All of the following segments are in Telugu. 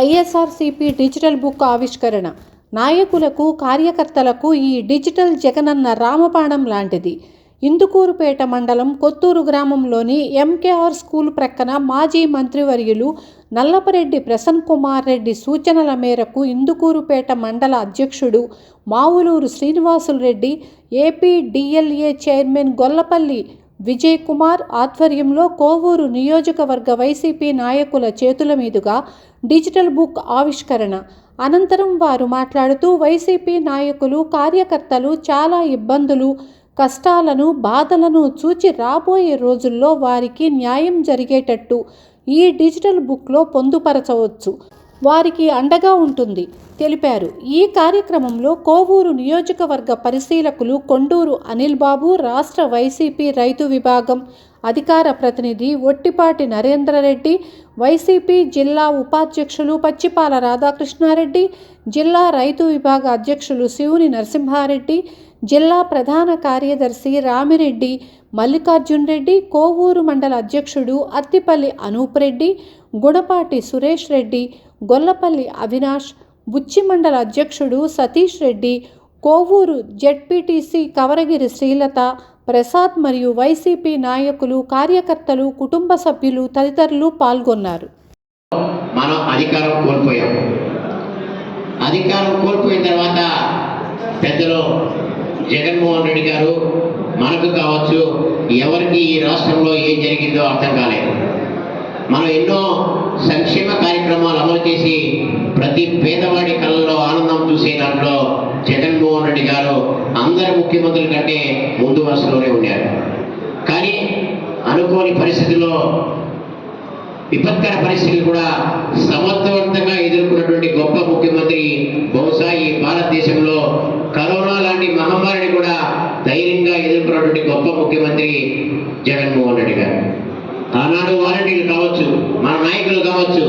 వైఎస్ఆర్సీపీ డిజిటల్ బుక్ ఆవిష్కరణ. నాయకులకు, కార్యకర్తలకు ఈ డిజిటల్ జగనన్న రామబాణం లాంటిది. ఇందుకూరుపేట మండలం కొత్తూరు గ్రామంలోని ఎంకేఆర్ స్కూల్ ప్రక్కన మాజీ మంత్రివర్యులు నల్లపరెడ్డి ప్రసన్న కుమార్ రెడ్డి సూచనల మేరకు ఇందుకూరుపేట మండల అధ్యక్షుడు Mavuluru Srinivasulu Reddy, AP DLA chairman Gollapalli Vijay Kumar ఆధ్వర్యంలో కోవూరు నియోజకవర్గ వైసీపీ నాయకుల చేతుల మీదుగా డిజిటల్ బుక్ ఆవిష్కరణ. అనంతరం వారు మాట్లాడుతూ వైసీపీ నాయకులు, కార్యకర్తలు చాలా ఇబ్బందులు, కష్టాలను, బాధలను చూచి రాబోయే రోజుల్లో వారికి న్యాయం జరిగేటట్టు ఈ డిజిటల్ బుక్లో పొందుపరచవచ్చు, వారికి అండగా ఉంటుంది తెలిపారు. ఈ కార్యక్రమంలో కోవూరు నియోజకవర్గ పరిశీలకులు కొండూరు అనిల్ బాబు, రాష్ట్ర వైసీపీ రైతు విభాగం అధికార ప్రతినిధి ఒట్టిపాటి నరేంద్రరెడ్డి, వైసీపీ జిల్లా ఉపాధ్యక్షులు పచ్చిపాల రాధాకృష్ణారెడ్డి, జిల్లా రైతు విభాగ అధ్యక్షులు శివుని నరసింహారెడ్డి, జిల్లా ప్రధాన కార్యదర్శి రామిరెడ్డి మల్లికార్జున్ రెడ్డి, కోవూరు మండల అధ్యక్షుడు అత్తిపల్లి అనూప్ రెడ్డి, గుణపాటి సురేష్ రెడ్డి, గొల్లపల్లి అవినాష్, బుచ్చి మండల అధ్యక్షుడు సతీష్ రెడ్డి, కోవూరు జెడ్పీటీసీ కవరగిరి శ్రీలత ప్రసాద్ మరియు వైసీపీ నాయకులు, కార్యకర్తలు, కుటుంబ సభ్యులు తదితరులు పాల్గొన్నారు. మనం అధికారం కోల్పోయిన తర్వాత పెద్దలు జగన్మోహన్ రెడ్డి గారు మనకు కావచ్చు, ఎవరికి ఈ రాష్ట్రంలో ఏం జరిగిందో అర్థం కాలేదు. మనం ఎన్నో సంక్షేమ కార్యక్రమాలు అమలు చేసి ప్రతి పేదవాడి కళ్ళలో ఆనందం చూసే దాంట్లో జగన్మోహన్ రెడ్డి గారు అందరి ముఖ్యమంత్రుల కంటే ముందు వరుసలోనే ఉన్నారు. కానీ అనుకోని పరిస్థితుల్లో, విపత్కర పరిస్థితులు కూడా సమర్థవంతంగా ఎదుర్కొన్నటువంటి గొప్ప ముఖ్యమంత్రి బహుశా ఈ భారతదేశంలో కరోనా లాంటి మహమ్మారిని కూడా ధైర్యంగా ఎదుర్కొన్నటువంటి గొప్ప ముఖ్యమంత్రి జగన్మోహన్ రెడ్డి గారు. ఆనాడు వాలంటీర్లు కావచ్చు, మన నాయకులు కావచ్చు,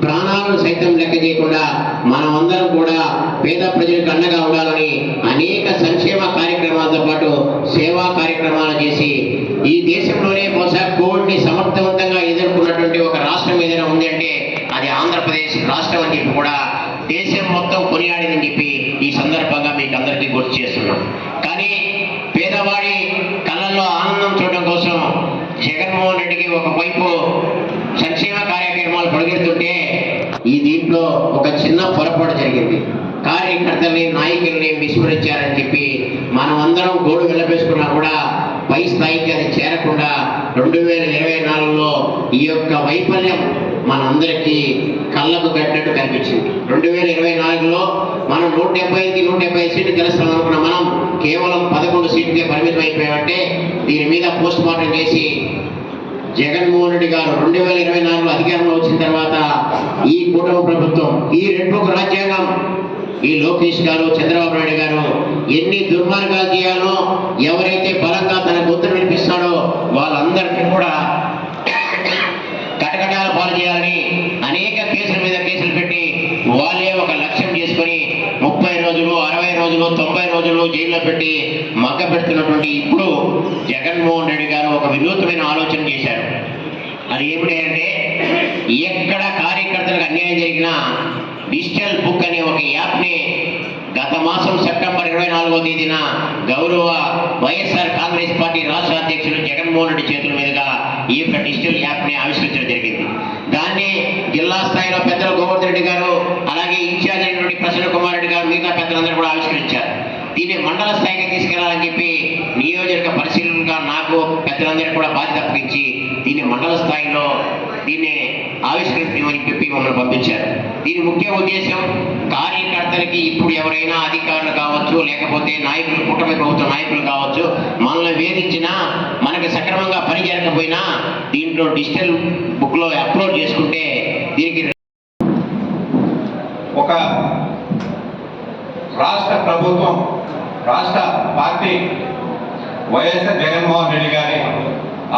ప్రాణాలను సైతం లెక్క చేయకుండా మనమందరం కూడా పేద ప్రజలకు అండగా ఉండాలని అనేక సంక్షేమ కార్యక్రమాలతో పాటు సేవా కార్యక్రమాలు చేసి ఈ దేశంలోనే బహుశా కోవిడ్ని సమర్థవంతంగా ఎదుర్కొన్నటువంటి ఒక రాష్ట్రం ఏదైనా ఉంది అంటే అది ఆంధ్రప్రదేశ్ రాష్ట్రం అని చెప్పి కూడా దేశం మొత్తం కొనియాడిందని చెప్పి ఈ సందర్భంగా మీకు అందరికీ గుర్తు చేస్తున్నాం. కానీ పేదవాడి కళ్ళల్లో ఆనందం చూడడం కోసం జగన్మోహన్ రెడ్డికి ఒకవైపు సంక్షేమ కార్యక్రమాలు పొడిగెడుతుంటే ఈ దీంట్లో ఒక చిన్న పొరపాటు జరిగింది. కార్యకర్తల్ని, నాయకుల్ని విస్మరించారని చెప్పి మనం అందరం గోడు వెళ్ళపేసుకున్నా కూడా పై స్థాయికి అది చేరకుండా 2024లో ఈ యొక్క వైఫల్యం మనందరికీ కళ్ళకు కట్టినట్టు కనిపించింది. 2024లో మనం 175 సీట్లు గెలుస్తాం అనుకున్న మనం కేవలం 11 సీట్లకే పరిమితం అయిపోయామంటే దీని మీద పోస్ట్ మార్టం చేసి జగన్మోహన్ రెడ్డి గారు 2024లో అధికారంలో వచ్చిన తర్వాత ఈ కుటుంబ ప్రభుత్వం, ఈ రెడ్బుక్ రాజ్యాంగం, ఈ లోకేష్ గారు, చంద్రబాబు నాయుడు గారు ఎన్ని దుర్మార్గాలు చేయాలో, ఎవరైతే బలంగా తన గొంతును వినిపిస్తాడో వాళ్ళందరికీ కూడా కటకటాల పాలు చేయాలని అనేక కేసుల మీద కేసులు పెట్టి వాళ్ళే ఒక లక్ష్యం చేసుకొని 30 రోజులు, 60 రోజులు, 90 రోజులు జైల్లో పెట్టి మగ్గ పెడుతున్నటువంటి ఇప్పుడు జగన్మోహన్ రెడ్డి గారు ఒక వినూత్నమైన ఆలోచన చేశారు. అది ఏమిటి అంటే, ఎక్కడ కార్యకర్తలకు అన్యాయం జరిగినా డిజిటల్ బుక్ అనే ఒక యాప్ని గత మాసం సెప్టెంబర్ 24వ తేదీన గౌరవ వైఎస్ఆర్ కాంగ్రెస్ పార్టీ రాష్ట్ర అధ్యక్షులు జగన్మోహన్ రెడ్డి చేతుల మీదుగా ఈ యొక్క డిజిటల్ యాప్ని ఆవిష్కరించడం జరిగింది. దాన్ని జిల్లా స్థాయిలో పెద్దలు గోవర్ధన్ రెడ్డి గారు, అలాగే ఇన్ఛార్జ్ అయినటువంటి ప్రసన్న కుమార్ రెడ్డి గారు, మిగతా పెద్దలందరూ కూడా ఆవిష్కరించారు. దీన్ని మండల స్థాయికి తీసుకెళ్లాలని చెప్పి నియోజక పరిశీలనగా నాకు పెద్దలందరికీ కూడా బాధ్యత అప్పగించి దీన్ని మండల స్థాయిలో దీన్ని ఆవిష్కరించమని చెప్పి మమ్మల్ని పంపించారు. దీని ముఖ్య ఉద్దేశం కార్యకర్తలకి ఇప్పుడు ఎవరైనా అధికారులు కావచ్చు, లేకపోతే నాయకులు, కూటమి ప్రభుత్వ నాయకులు కావచ్చు, మనల్ని వేధించినా, మనకి సక్రమంగా పని జరగకపోయినా దీంట్లో డిజిటల్ బుక్లో అప్లోడ్ చేసుకుంటే దీనికి ఒక రాష్ట్ర ప్రభుత్వం, రాష్ట్ర పార్టీ వైఎస్ఆర్ జగన్మోహన్ రెడ్డి గారి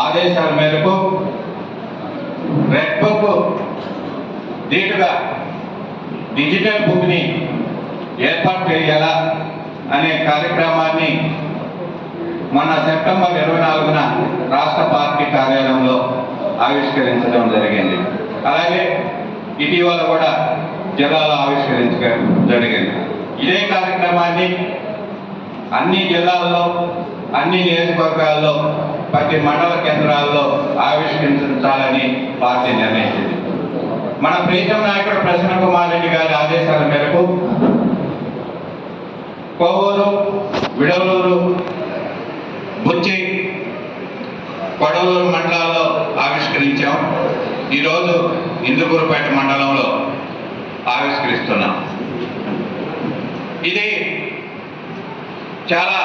ఆదేశాల మేరకు రెడ్ బుక్ దీటుగా డిజిటల్ బుక్ని ఏర్పాటు చేయాలా అనే కార్యక్రమాన్ని మొన్న సెప్టెంబర్ 24న రాష్ట్ర పార్టీ కార్యాలయంలో ఆవిష్కరించడం జరిగింది. అలాగే ఇటీవల కూడా జిల్లాలో ఆవిష్కరించడం జరిగింది. ఇదే కార్యక్రమాన్ని అన్ని జిల్లాల్లో, అన్ని నియోజకవర్గాల్లో, ప్రతి మండల కేంద్రాల్లో ఆవిష్కరించాలని పార్టీ నిర్ణయించింది. మన ప్రీతం నాయకుడు ప్రసన్న కుమార్ రెడ్డి గారి ఆదేశాల మేరకు కోవూరు, విడవలూరు, బుచ్చి, కొడవలూరు మండలాల్లో ఆవిష్కరించాం. ఈరోజు ఇందుకూరుపేట మండలంలో ఆవిష్కరిస్తున్నాం. ఇది చాలా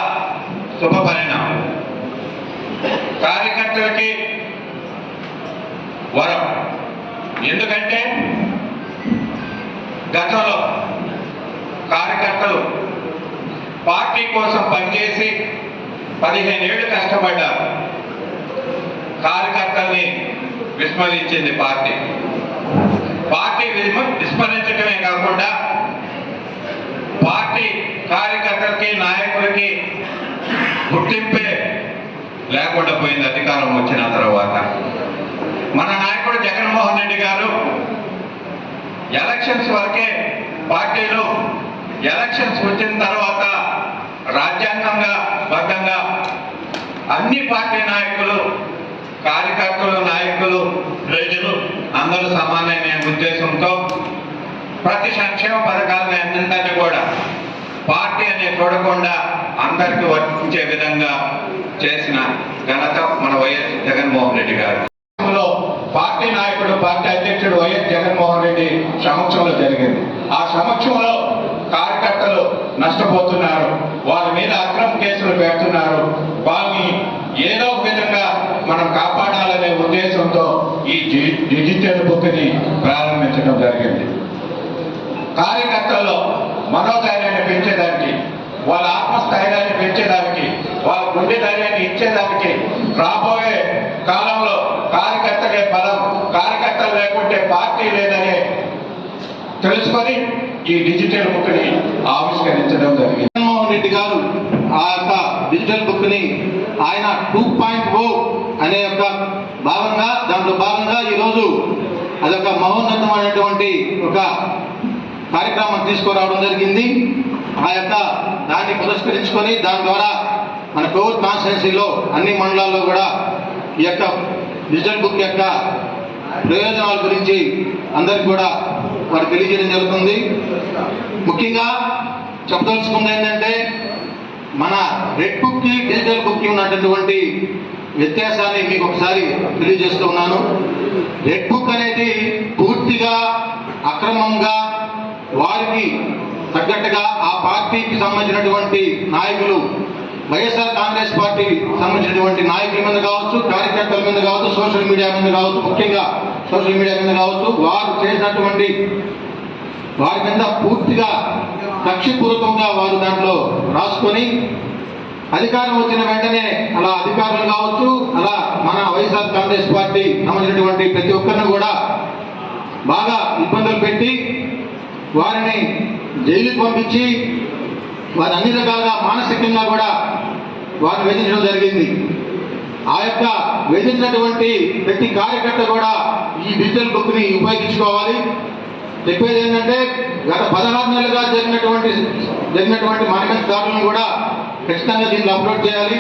శుభ పరిణామం. కార్యకర్తలకి వరం. ఎందుకంటే గతంలో కార్యకర్తలు పార్టీ కోసం పనిచేసి 15 ఏళ్ళు కష్టపడ్డారు. కార్యకర్తల్ని విస్మరించింది పార్టీ. విస్మరించడమే కాకుండా పార్టీ కార్యకర్తలకి, నాయకులకి గుర్తింపే లేకుండా పోయింది అధికారం వచ్చిన తర్వాత. మన నాయకుడు జగన్మోహన్ రెడ్డి గారు ఎలక్షన్స్ వరకే పార్టీలు, ఎలక్షన్స్ వచ్చిన తర్వాత రాజ్యాంగంగా బద్ధంగా అన్ని పార్టీ నాయకులు, కార్యకర్తలు, నాయకులు, ప్రజలు అందరూ సమానమైన ఉద్దేశంతో ప్రతి సంక్షేమ పథకాలను అన్నింటినీ కూడా పార్టీ అనే చూడకుండా అందరికీ వర్తించే విధంగా చేసిన ఘనత మన వైఎస్ జగన్మోహన్ రెడ్డి గారు. పార్టీ నాయకుడు, పార్టీ అధ్యక్షుడు వైఎస్ జగన్మోహన్ రెడ్డి సమక్షంలో జరిగింది. ఆ సమక్షంలో కార్యకర్తలు నష్టపోతున్నారు, వాళ్ళ మీద అక్రమ కేసులు పెడుతున్నారు. వాళ్ళని ఏదో ఒక విధంగా మనం కాపాడాలనే ఉద్దేశంతో ఈ డిజిటల్ బుక్ని ప్రారంభించడం జరిగింది. కార్యకర్తల్లో మనోధైర్యాన్ని పెంచేదానికి, వాళ్ళ ఆత్మస్థైర్యాన్ని పెంచేదానికి, వాళ్ళ గుండె ధైర్యాన్ని ఇచ్చేదానికి, రాబోయే కాలంలో కార్యకర్తలే బలం, కార్యకర్తలు లేకుంటే పార్టీ లేదనే తెలుసుకొని ఈ డిజిటల్ బుక్ని ఆవిష్కరించడం జరిగింది. జగన్మోహన్ రెడ్డి గారు ఆ యొక్క డిజిటల్ బుక్ని ఆయన 2.0 అనే యొక్క దాంట్లో భాగంగా ఈరోజు అదొక మహోన్నతమైనటువంటి ఒక కార్యక్రమం తీసుకురావడం జరిగింది. ఆ యొక్క దాన్ని పురస్కరించుకొని దాని ద్వారా మన కోవూరు కాన్స్టిట్యున్సీలో అన్ని మండలాల్లో కూడా ఈ యొక్క డిజిటల్ బుక్ యొక్క ప్రయోజనాల గురించి అందరికి కూడా వారు తెలియజేయడం జరుగుతుంది. ముఖ్యంగా చెప్పదలుచుకుంది ఏంటంటే మన రెడ్ బుక్కి డిజిటల్ బుక్కి ఉన్నటువంటి వ్యత్యాసాన్ని మీకు ఒకసారి తెలియజేస్తూ ఉన్నాను. రెడ్ బుక్ అనేది పూర్తిగా అక్రమంగా వారికి తగ్గట్టుగా ఆ పార్టీకి సంబంధించినటువంటి నాయకులు, వైఎస్ఆర్ కాంగ్రెస్ పార్టీ సంబంధించినటువంటి నాయకుల మీద కావచ్చు, కార్యకర్తల మీద కావచ్చు, సోషల్ మీడియా మీద కావచ్చు, ముఖ్యంగా సోషల్ మీడియా మీద కావచ్చు, వారు చేసినటువంటి వారి మీద పూర్తిగా కక్షపూర్వకంగా వారు దాంట్లో రాసుకొని అధికారం వచ్చిన వెంటనే అలా అధికారులు కావచ్చు, అలా మన వైఎస్ఆర్ కాంగ్రెస్ పార్టీ సంబంధించినటువంటి ప్రతి ఒక్కరిని కూడా బాగా ఇబ్బందులు పెట్టి వారిని జైలుకి పంపించి వారు అన్ని రకాలుగా మానసికంగా కూడా వారిని వేధించడం జరిగింది. ఆ యొక్క వేధించినటువంటి ప్రతి కార్యకర్త కూడా ఈ డిజిటల్ బుక్ని ఉపయోగించుకోవాలి. చెప్పేది ఏంటంటే గత 16 నెలలుగా జరిగినటువంటి మనమెంత దాడులను కూడా ఖచ్చితంగా దీంట్లో అప్లోడ్ చేయాలి.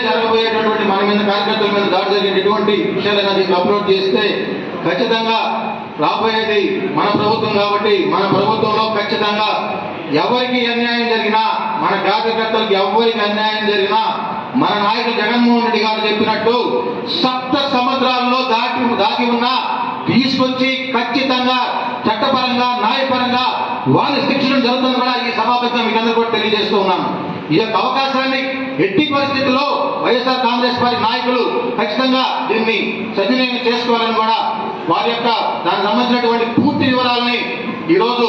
జరగబోయేటటువంటి మనమెంత కార్యకర్తల మీద దాడి జరిగేటటువంటి విషయాలైనా దీంట్లో అప్లోడ్ చేస్తే ఖచ్చితంగా రాబోయేది మన ప్రభుత్వం కాబట్టి మన ప్రభుత్వంలో ఖచ్చితంగా ఎవరికి అన్యాయం జరిగినా, మన కార్యకర్తలకు ఎవరికి అన్యాయం జరిగినా మన నాయకుడు జగన్మోహన్ రెడ్డి గారు చెప్పినట్టు 7 సముద్రాల్లో దాగి ఉన్న తీసుకొచ్చి ఖచ్చితంగా చట్టపరంగా, న్యాయపరంగా వాళ్ళు శిక్షణ జరుగుతుంది కూడా ఈ సభాపతిగా మీకు అందరూ కూడా తెలియజేస్తూ ఉన్నాను. ఈ యొక్క అవకాశాన్ని ఎట్టి పరిస్థితుల్లో వైఎస్ఆర్ కాంగ్రెస్ పార్టీ నాయకులు ఖచ్చితంగా దీన్ని సద్వినియోగం చేసుకోవాలని కూడా వారి యొక్క దానికి సంబంధించినటువంటి పూర్తి వివరాలని ఈరోజు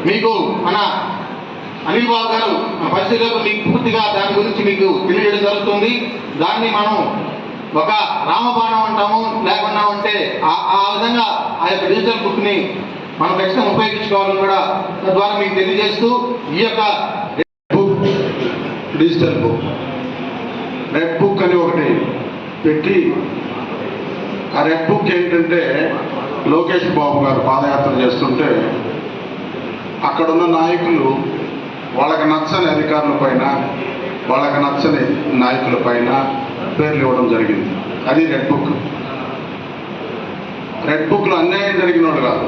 మీకు మన అనిల్ బాబు గారు మన పరిస్థితులకు మీకు పూర్తిగా దాని గురించి మీకు తెలియజేయడం జరుగుతుంది. దాన్ని మనం ఒక రామబాణం అంటాము, లేకుండా ఉంటే ఆ విధంగా ఆ యొక్క డిజిటల్ బుక్ని మనం ఖచ్చితంగా ఉపయోగించుకోవాలని కూడా తద్వారా మీకు తెలియజేస్తూ ఈ యొక్క డిజిటల్ బుక్, రెడ్ బుక్ అని ఒకటి పెట్టి, ఆ రెడ్ బుక్ ఏంటంటే లోకేష్ బాబు గారు పాదయాత్ర చేస్తుంటే అక్కడున్న నాయకులు వాళ్ళకి నచ్చని అధికారుల పైన, వాళ్ళకి నచ్చని నాయకుల పైన పేర్లు ఇవ్వడం జరిగింది. అది రెడ్ బుక్. రెడ్ బుక్లో అన్యాయం జరిగిన వాళ్ళు కాదు,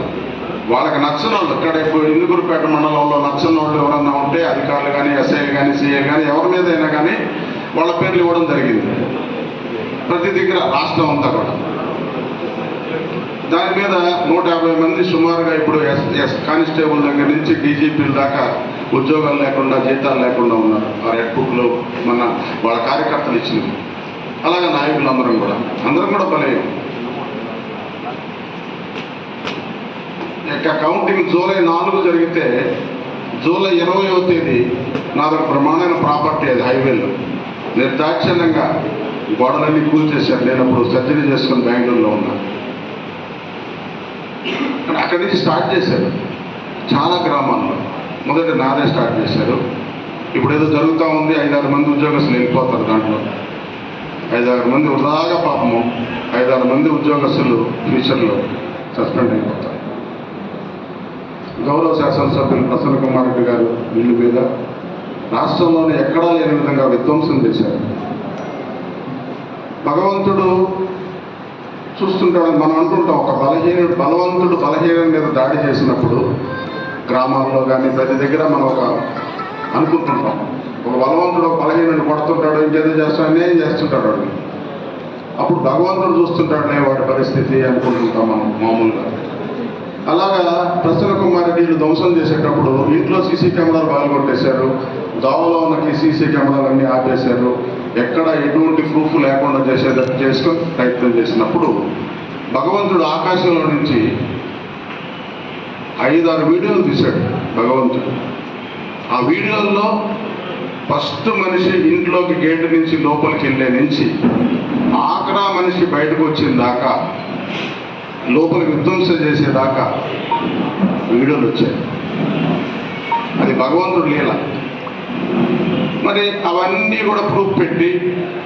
వాళ్ళకి నచ్చని వాళ్ళు. ఇక్కడ ఇప్పుడు ఇందుకూరుపేట మండలంలో నచ్చని వాళ్ళు ఎవరన్నా ఉంటే అధికారులు కానీ, ఎస్ఐలు కానీ, సిఐలు కానీ, ఎవరి మీద అయినా కానీ వాళ్ళ పేర్లు ఇవ్వడం జరిగింది ప్రతి దగ్గర, రాష్ట్రం అంతా కూడా. దాని మీద 150 మంది సుమారుగా ఇప్పుడు కానిస్టేబుల్ దగ్గర నుంచి డీజీపీల దాకా ఉద్యోగాలు లేకుండా, జీతాలు లేకుండా ఉన్నారు. ఆ రెడ్ బుక్లో మన వాళ్ళ కార్యకర్తలు ఇచ్చినవి. అలాగే నాయకులు అందరం కూడా బలయం. ఇక కౌంటింగ్ జూలై 4 జరిగితే జూలై 20వ తేదీ నాదొక ప్రమాణమైన ప్రాపర్టీ, అది హైవేలో నిర్దాక్షిణ్యంగా గోడలన్నీ కూల్చేశారు. నేను అప్పుడు సర్జరీ చేసుకుని బెంగళూరులో ఉన్నా. అక్కడి నుంచి స్టార్ట్ చేశారు చాలా గ్రామాల్లో. మొదట నాదే స్టార్ట్ చేశారు. ఇప్పుడు ఏదో జరుగుతూ ఉంది, 5-6 మంది ఉద్యోగస్తులు వెళ్ళిపోతారు. దాంట్లో 5-6 మంది వృధాగా పాపము 5-6 మంది ఉద్యోగస్తులు ఫ్యూచర్లో సస్పెండ్ అయిపోతారు. గౌరవ శాసనసభ్యులు ప్రసన్న కుమార్ రెడ్డి గారు ఇల్లు మీద రాష్ట్రంలోనే ఎక్కడా లేని విధంగా విధ్వంసం చేశారు. భగవంతుడు చూస్తుంటాడు. మనం అంటుంటాం, ఒక బలవంతుడు బలహీనుడి మీద దాడి చేసినప్పుడు గ్రామాల్లో కానీ ప్రతి దగ్గర మనం ఒక అనుకుంటుంటాం, ఒక బలవంతుడు ఒక బలహీనుడిని కొడుతుంటాడు, ఇంకేదో చేస్తాడు, అన్యాయం చేస్తుంటాడు. అప్పుడు భగవంతుడు చూస్తుంటాడులే వాడి పరిస్థితి అనుకుంటుంటాం మనం మామూలుగా. అలాగా ప్రసన్న కుమార్ రెడ్డి ధ్వంసం చేసేటప్పుడు ఇంట్లో సీసీ కెమెరాలు పాల్గొట్టేశారు. దావలో ఉన్న సీసీ కెమెరాలన్నీ ఆపేశారు. ఎక్కడ ఎటువంటి ప్రూఫ్ లేకుండా చేసుకొని ప్రయత్నం చేసినప్పుడు భగవంతుడు ఆకాశంలో నుంచి 5-6 వీడియోలు తీశాడు భగవంతుడు. ఆ వీడియోల్లో ఫస్ట్ మనిషి ఇంట్లోకి గేటు నుంచి లోపలికి వెళ్ళే నుంచి ఆఖరా మనిషి బయటకు వచ్చిన దాకా, లోపలికి విధ్వంసం చేసేదాకా వీడియోలు వచ్చాయి. అది భగవంతుడు లీల. మరి అవన్నీ కూడా ప్రూఫ్ పెట్టి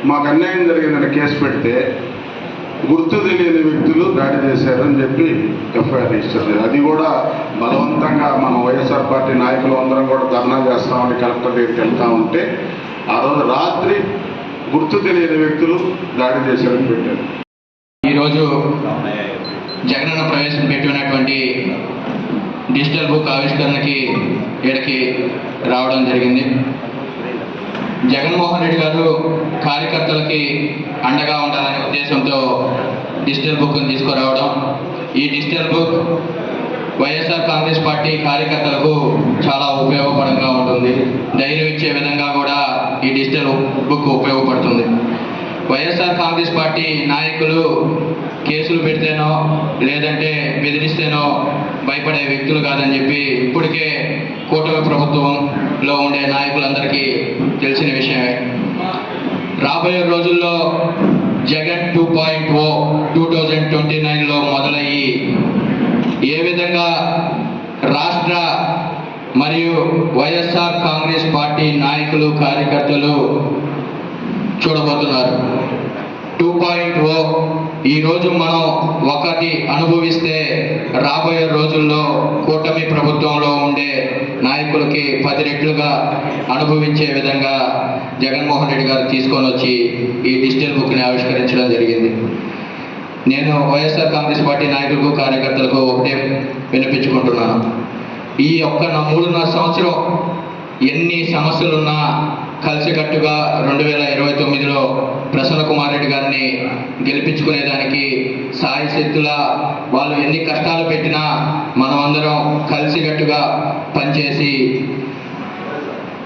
మాకు అన్యాయం జరిగిందని కేసు పెడితే గుర్తు తెలియని వ్యక్తులు దాడి చేశారని చెప్పి ఎఫ్ఐఆర్ రిజిస్టర్ చేశారు. అది కూడా బలవంతంగా మనం వైఎస్ఆర్ పార్టీ నాయకులు అందరం కూడా ధర్నా చేస్తామని కలెక్టర్ దగ్గరికి వెళ్తా ఉంటే ఆ రోజు రాత్రి గుర్తు తెలియని వ్యక్తులు దాడి చేశారని పెట్టారు. ఈరోజు జగనన్న ప్రవేశపెట్టినటువంటి డిజిటల్ బుక్ ఆవిష్కరణకి ఇక్కడికి రావడం జరిగింది. జగన్మోహన్ రెడ్డి గారు కార్యకర్తలకి అండగా ఉండాలనే ఉద్దేశంతో డిజిటల్ బుక్ని తీసుకురావడం. ఈ digital book YSR Congress party కార్యకర్తలకు చాలా ఉపయోగపడంగా ఉంటుంది. ధైర్యం ఇచ్చే విధంగా కూడా ఈ డిజిటల్ బుక్ ఉపయోగపడుతుంది. వైఎస్ఆర్ కాంగ్రెస్ పార్టీ నాయకులు కేసులు పెడితేనో లేదంటే బెదిరిస్తేనో భయపడే వ్యక్తులు కాదని చెప్పి ఇప్పటికే కూటమి ప్రభుత్వంలో ఉండే నాయకులందరికీ తెలిసిన విషయమే. రాబోయే రోజుల్లో జగన్ 2.0 2029లో మొదలయ్యి ఏ విధంగా రాష్ట్ర మరియు వైఎస్ఆర్ కాంగ్రెస్ పార్టీ నాయకులు కార్యకర్తలు చూడబోతున్నారు. 2.0 ఈరోజు మనం ఒకటి అనుభవిస్తే రాబోయే రోజుల్లో కూటమి ప్రభుత్వంలో ఉండే నాయకులకి 10 రెట్లుగా అనుభవించే విధంగా జగన్మోహన్ రెడ్డి గారు తీసుకొని వచ్చి ఈ డిజిటల్ బుక్ని ఆవిష్కరించడం జరిగింది. నేను వైఎస్ఆర్ కాంగ్రెస్ పార్టీ నాయకులకు కార్యకర్తలకు ఒకటే వినిపించుకుంటున్నాను. ఈ ఒక్క 3.5 సంవత్సరం ఎన్ని సమస్యలున్నా కలిసికట్టుగా 2029లో ప్రసన్న కుమార్ రెడ్డి గారిని గెలిపించుకునేదానికి సాయశక్తులా వాళ్ళు ఎన్ని కష్టాలు పెట్టినా మనం అందరం కలిసికట్టుగా పనిచేసి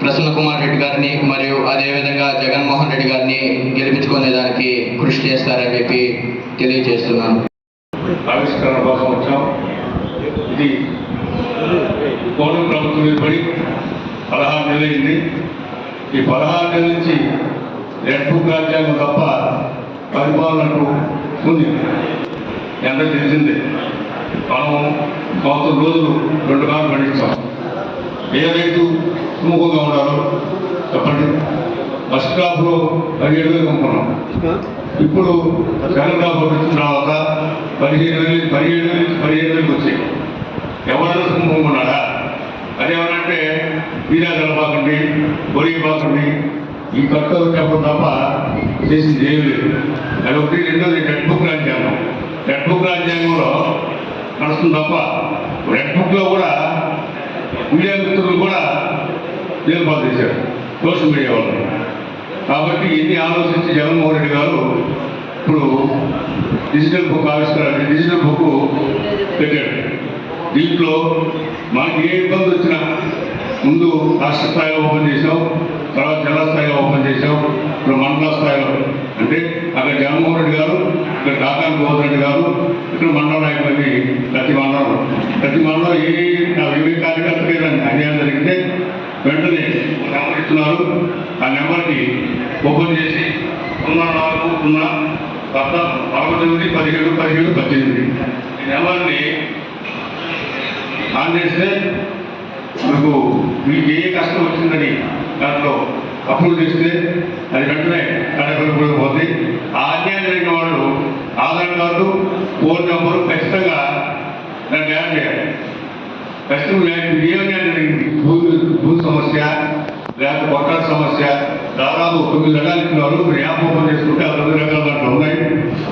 ప్రసన్న కుమార్ రెడ్డి గారిని మరియు అదేవిధంగా జగన్మోహన్ రెడ్డి గారిని గెలిపించుకునేదానికి కృషి చేస్తారని చెప్పి తెలియజేస్తున్నాను. ఆవిష్కరణ కోసం వచ్చాం. ఇది కోటమి ప్రభుత్వం ఏర్పడి 16 నెలలైంది. ఈ 16 నెలల నుంచి రెడ్ బుక్ రాజ్యాంగం తప్ప పరిపాలనకు ఉంది. ఎంత తెలిసిందే. మనం 90 రోజులు 2 కాలం పండించాం. ఏ రైతు సుముఖంగా ఉండాలో చెప్పండి. ఫస్ట్ క్రాప్లో 17,000 కొనుక్కున్నాం. ఇప్పుడు సెకండ్ క్రాప్ వచ్చిన తర్వాత 17,000 నుంచి 17,000 వచ్చాయి. ఎవరైనా సుముఖంగా ఉన్నాడా? అదేమనంటే మీరా కలపాకండి, పొరిగిపోకండి, ఈ కొత్త చెప్పడం తప్ప చేసింది ఏమి లేదు. అది ఒకటి. రెండోది రెడ్ బుక్ రాజ్యాంగం. రెడ్ బుక్ రాజ్యాంగంలో నడుస్తుంది తప్ప రెడ్ బుక్లో కూడా మీడియా మిత్రులు కూడా నిలపాటు చేశారు, సోషల్ మీడియా వాళ్ళు. కాబట్టి ఇన్ని ఆలోచించి జగన్మోహన్ రెడ్డి గారు ఇప్పుడు డిజిటల్ బుక్ డిజిటల్ బుక్ పెట్టాడు. దీంట్లో మనకి ఏ ఇబ్బంది వచ్చినా ముందు రాష్ట్ర స్థాయిలో ఓపెన్ చేసాం, తర్వాత జిల్లా స్థాయిలో ఓపెన్ చేసాం, ఇప్పుడు మండల స్థాయిలో. అంటే అక్కడ జగన్మోహన్ రెడ్డి గారు, ఇక్కడ కాకాని గోవర్ధన్ రెడ్డి గారు, ఇక్కడ మండల నాయకులకి ప్రతి మండలం ఏ కార్యకర్తకి అన్యాయం జరిగితే వెంటనే నెంబర్ ఇస్తున్నారు. ఆ నెంబర్కి ఓపెన్ చేసి 04-19-17-17-18 ఈ నెంబర్ని ఆన్ చేస్తే మీకు ఏ కష్టం వచ్చిందని దాంట్లో అప్రూవ్ చేస్తే అది వెంటనే కార్యక్రమం పోతుంది. ఆ అన్యాయం జరిగిన వాళ్ళు ఆధార్ కార్డు, ఫోన్ నెంబరు ఖచ్చితంగా దాన్ని యాడ్ చేయాలి. ఖచ్చితంగా ఏ అన్యాయం జరిగింది, భూ సమస్య లేకపోతే కొట్టాల సమస్య, దాదాపు 9 రకాలు ఇస్తున్నారు. మీరు యాప్ ఓపెన్ చేసుకుంటే ఆ 9 రకాలు దాంట్లో ఉన్నాయి.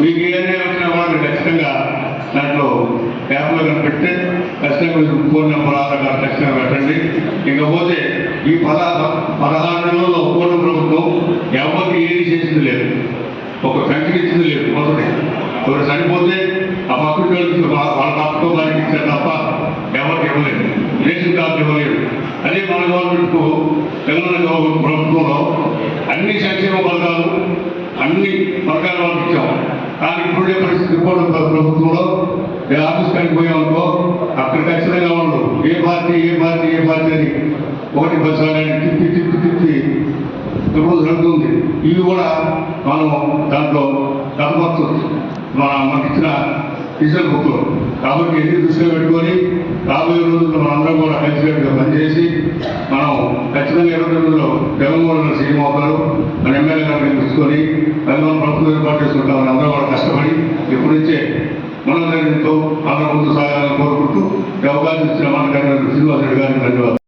మీకు ఏ అన్యాయం వచ్చినా కూడా మీరు ఖచ్చితంగా దాంట్లో యాప్లో కనిపెడితే ఖచ్చితంగా మీరు ఫోన్ నెంబర్, ఆధార్ కార్డు ఖచ్చితంగా పెట్టండి. ఇకపోతే ఈ 16 నెలల్లో కూటమి ప్రభుత్వం ఎవరికి ఏది చేసింది లేదు, ఒక పెన్షన్ ఇచ్చింది లేదు. మొదటి ఎవరు చనిపోతే ఆ పక్కన వాళ్ళ పక్కతో వారికి ఇచ్చారు తప్ప ఎవరికి ఇవ్వలేదు. రేషన్ కార్డు ఇవ్వలేదు. అదే మన గవర్నమెంట్కు తెలంగాణ ప్రభుత్వంలో అన్ని సంక్షేమ పథకాలు అన్ని వర్గాల వాళ్ళకి ఇచ్చాం. కానీ ఇప్పుడే పరిస్థితి ప్రభుత్వంలో ఆఫీస్ కానీ పోయామనుకో అక్కడ ఖచ్చితంగా ఉండదు. ఏ పార్టీ అని 1-10 సార్లు తిప్పి ఇప్పుడు జరుగుతుంది. ఇవి కూడా మనం దాంట్లో కనపరచవచ్చు మనకి ఇచ్చిన డిజిటల్ బుక్లో. కాబట్టి ఎన్ని దృష్టిలో పెట్టుకొని రాబోయే రోజుల్లో మనందరం కూడా కలిసికట్టుగా పనిచేసి మనం ఖచ్చితంగా 22లో జగన్మోహన్ సీఎం అవుతారు. మన ఎమ్మెల్యే గారిని తీసుకొని మనం ప్రభుత్వం ఏర్పాటు చేసుకుంటామని అందరూ కూడా కష్టపడి ఇప్పటి నుంచే మనోధైర్యంతో అందరూ ముందు సాగాలని కోరుకుంటూ అవకాశం ఇచ్చిన మన శ్రీనివాసరెడ్డి గారికి ధన్యవాదాలు.